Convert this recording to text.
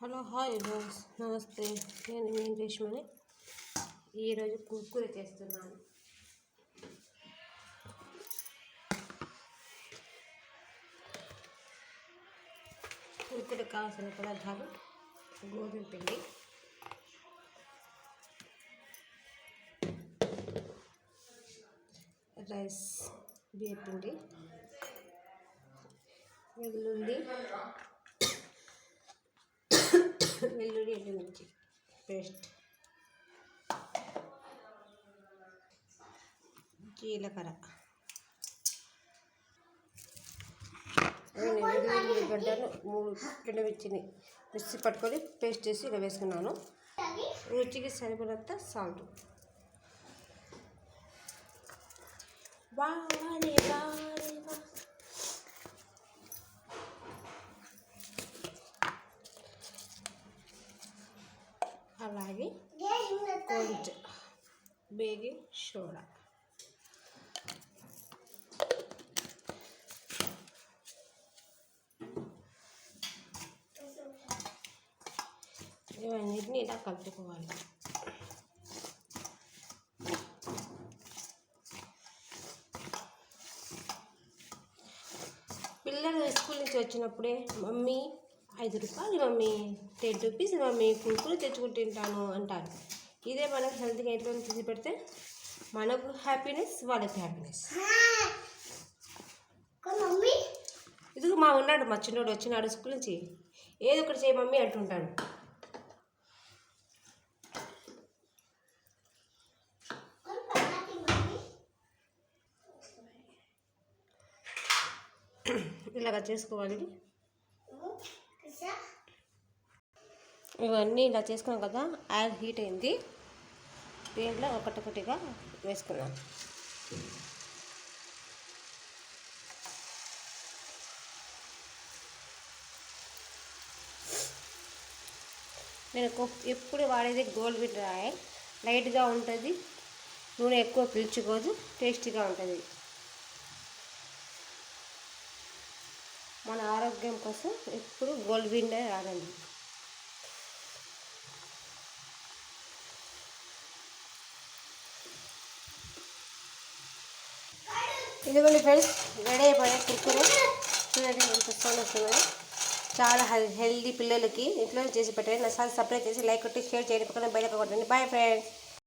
Hello hi boss, నమస్తే. నేను మీ రేష్మని. ఈరోజు కుర్కురే చేస్తున్నాను. కుర్కురే కావాల్సిన పదార్థాలు: గోధుమ పిండి, రైస్, బియ్య పిండి, వెల్లుల్లి ఎండుమిర్చి పేస్ట్, జీలకర్ర, గడ్డలు 3 ఎండుమిర్చిని మిక్సీ పట్టుకొని పేస్ట్ చేసి ఇలా వేసుకున్నాను. రుచికి సరిపడినంత సాల్ట్. అలాగే కొంచెం బేకింగ్ సోడా. ఇవన్నిటిని ఇలా కలుపుకోవాలి. పిల్లలు స్కూల్ నుంచి వచ్చినప్పుడే మమ్మీ 5 రూపాయలు, మమ్మీ 10 రూపీస్, మమ్మీ కుర్కురే తెచ్చుకుని తింటాను అంటారు. ఇదే మనకు హెల్త్గా ఎట్లా తీసి పెడితే మనకు హ్యాపీనెస్, వాళ్ళకి హ్యాపీనెస్. ఇదిగో ఉన్నాడు, మా చిన్నోడు వచ్చినాడు స్కూల్ నుంచి. ఏదో ఒకటి చేయి మమ్మీ అంటుంటాడు. ఇలాగ చేసుకోవాలి. ఇవన్నీ ఇలా చేసుకున్నాం కదా. ఆయిల్ హీట్ అయింది. దీంట్లో ఒకటొకటిగా వేసుకున్నాం. నేను ఎప్పుడు వాడేది గోల్డ్ విన్నర్ ఆయిల్. లైట్గా ఉంటుంది, నూనె ఎక్కువ పీల్చుకోదు, టేస్టీగా ఉంటుంది. మన ఆరోగ్యం కోసం ఎప్పుడు గోల్డ్ విన్నర్ వాడండి. ఇదిగోండి ఫ్రెండ్స్, రెడీ అయిపోయాయి కుర్కురే. చూడండి ఎంత సౌండ్ వస్తున్నాయి. చాలా హెల్దీ. పిల్లలకి ఇంట్లో చేసి పెట్టండి. నా సార్ సపరేట్ చేసి లైక్ కొట్టి షేర్ చేయండి, పక్కన బయట కొట్టండి. Bye friends.